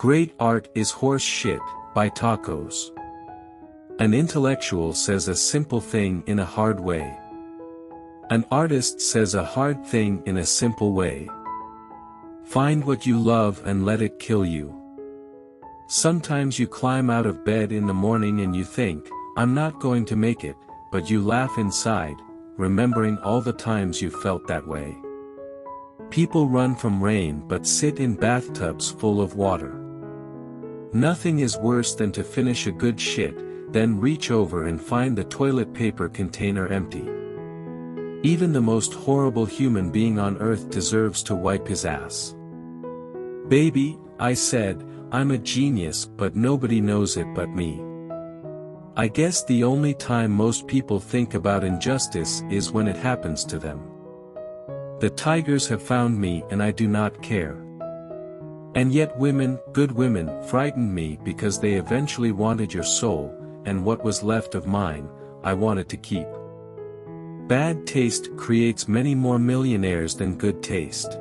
Great art is horse shit, by tacos. An intellectual says a simple thing in a hard way. An artist says a hard thing in a simple way. Find what you love and let it kill you. Sometimes you climb out of bed in the morning and you think, I'm not going to make it, but you laugh inside, remembering all the times you felt that way. People run from rain but sit in bathtubs full of water. Nothing is worse than to finish a good shit, then reach over and find the toilet paper container empty. Even the most horrible human being on earth deserves to wipe his ass. Baby, I said, I'm a genius but nobody knows it but me. I guess the only time most people think about injustice is when it happens to them. The tigers have found me and I do not care. And yet women, good women, frightened me because they eventually wanted your soul, and what was left of mine, I wanted to keep. Bad taste creates many more millionaires than good taste.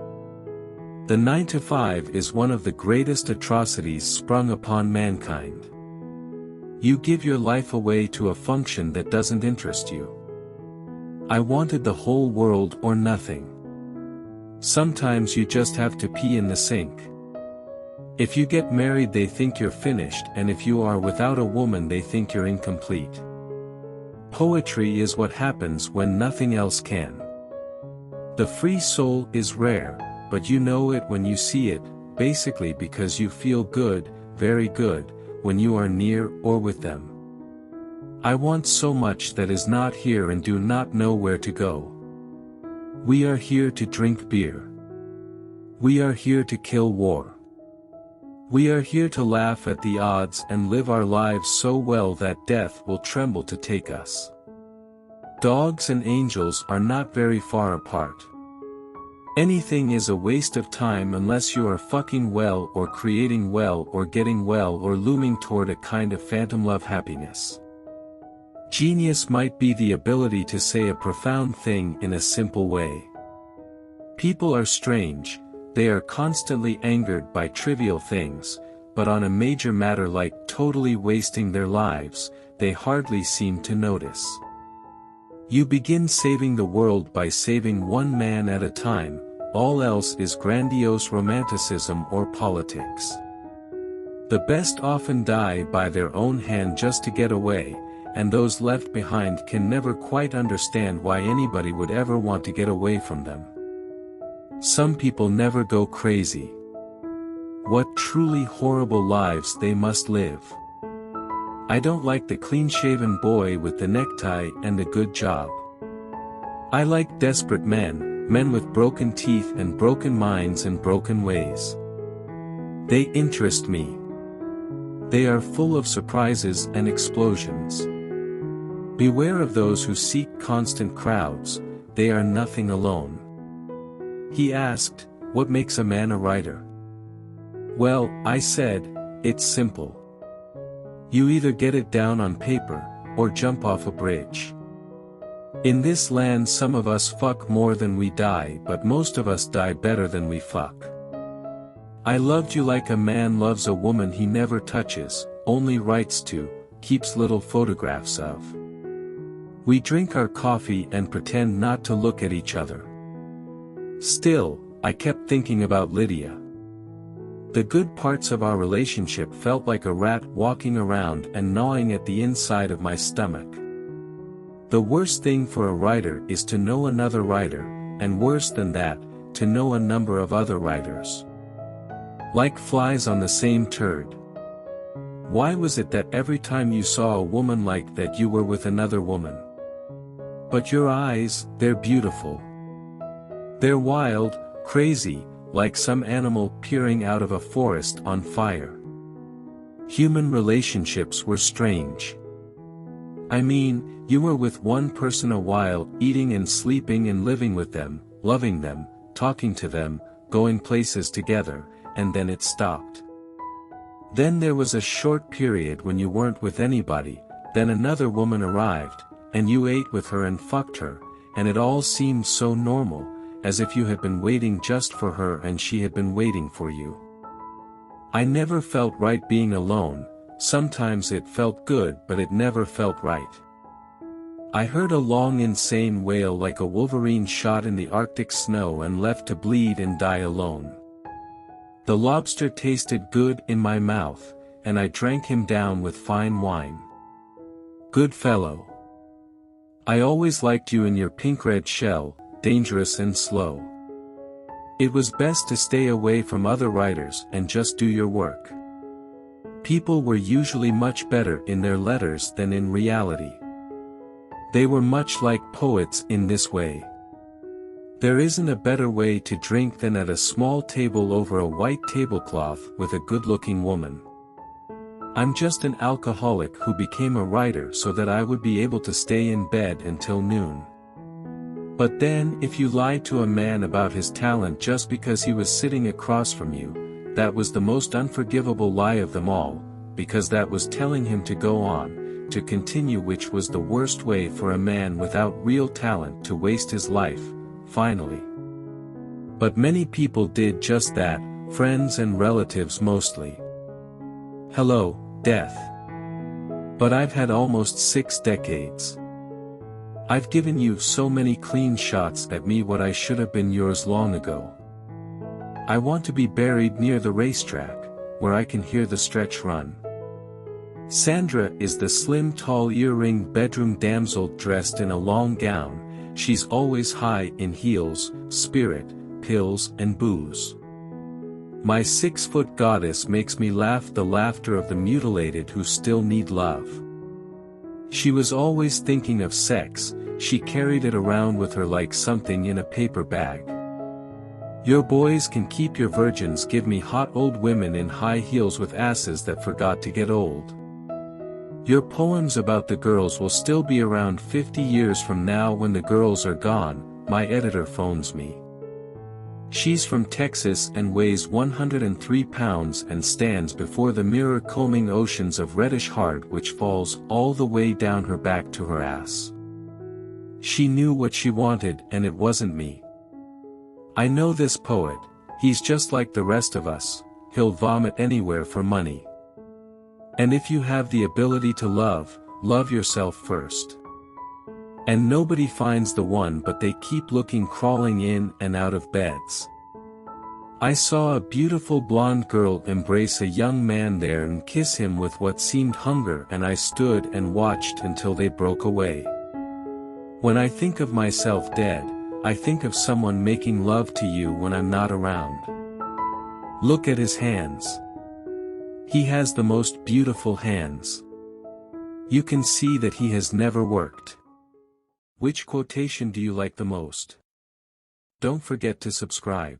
The 9-to-5 is one of the greatest atrocities sprung upon mankind. You give your life away to a function that doesn't interest you. I wanted the whole world or nothing. Sometimes you just have to pee in the sink. If you get married they think you're finished, and if you are without a woman they think you're incomplete. Poetry is what happens when nothing else can. The free soul is rare, but you know it when you see it, basically because you feel good, very good, when you are near or with them. I want so much that is not here and do not know where to go. We are here to drink beer. We are here to kill war. We are here to laugh at the odds and live our lives so well that death will tremble to take us. Dogs and angels are not very far apart. Anything is a waste of time unless you are fucking well or creating well or getting well or looming toward a kind of phantom love happiness. Genius might be the ability to say a profound thing in a simple way. People are strange. They are constantly angered by trivial things, but on a major matter like totally wasting their lives, they hardly seem to notice. You begin saving the world by saving one man at a time, all else is grandiose romanticism or politics. The best often die by their own hand just to get away, and those left behind can never quite understand why anybody would ever want to get away from them. Some people never go crazy. What truly horrible lives they must live. I don't like the clean-shaven boy with the necktie and a good job. I like desperate men, men with broken teeth and broken minds and broken ways. They interest me. They are full of surprises and explosions. Beware of those who seek constant crowds, they are nothing alone. He asked, what makes a man a writer? Well, I said, it's simple. You either get it down on paper, or jump off a bridge. In this land some of us fuck more than we die, but most of us die better than we fuck. I loved you like a man loves a woman he never touches, only writes to, keeps little photographs of. We drink our coffee and pretend not to look at each other. Still, I kept thinking about Lydia. The good parts of our relationship felt like a rat walking around and gnawing at the inside of my stomach. The worst thing for a writer is to know another writer, and worse than that, to know a number of other writers. Like flies on the same turd. Why was it that every time you saw a woman like that you were with another woman? But your eyes, they're beautiful. They're wild, crazy, like some animal peering out of a forest on fire. Human relationships were strange. I mean, you were with one person a while, eating and sleeping and living with them, loving them, talking to them, going places together, and then it stopped. Then there was a short period when you weren't with anybody, then another woman arrived, and you ate with her and fucked her, and it all seemed so normal, as if you had been waiting just for her and she had been waiting for you. I never felt right being alone, sometimes it felt good but it never felt right. I heard a long insane wail like a wolverine shot in the Arctic snow and left to bleed and die alone. The lobster tasted good in my mouth, and I drank him down with fine wine. Good fellow. I always liked you in your pink-red shell, dangerous and slow. It was best to stay away from other writers and just do your work. People were usually much better in their letters than in reality. They were much like poets in this way. There isn't a better way to drink than at a small table over a white tablecloth with a good-looking woman. I'm just an alcoholic who became a writer so that I would be able to stay in bed until noon. But then, if you lied to a man about his talent just because he was sitting across from you, that was the most unforgivable lie of them all, because that was telling him to go on, to continue, which was the worst way for a man without real talent to waste his life, finally. But many people did just that, friends and relatives mostly. Hello, death. But I've had almost 6 decades. I've given you so many clean shots at me, what I should have been yours long ago. I want to be buried near the racetrack, where I can hear the stretch run. Sandra is the slim tall earring bedroom damsel dressed in a long gown, she's always high in heels, spirit, pills and booze. My 6-foot goddess makes me laugh, the laughter of the mutilated who still need love. She was always thinking of sex, she carried it around with her like something in a paper bag. Your boys can keep your virgins, give me hot old women in high heels with asses that forgot to get old. Your poems about the girls will still be around 50 years from now when the girls are gone, my editor phones me. She's from Texas and weighs 103 pounds and stands before the mirror combing oceans of reddish heart which falls all the way down her back to her ass. She knew what she wanted and it wasn't me. I know this poet, he's just like the rest of us, he'll vomit anywhere for money. And if you have the ability to love, love yourself first. And nobody finds the one but they keep looking, crawling in and out of beds. I saw a beautiful blonde girl embrace a young man there and kiss him with what seemed hunger, and I stood and watched until they broke away. When I think of myself dead, I think of someone making love to you when I'm not around. Look at his hands. He has the most beautiful hands. You can see that he has never worked. Which quotation do you like the most? Don't forget to subscribe.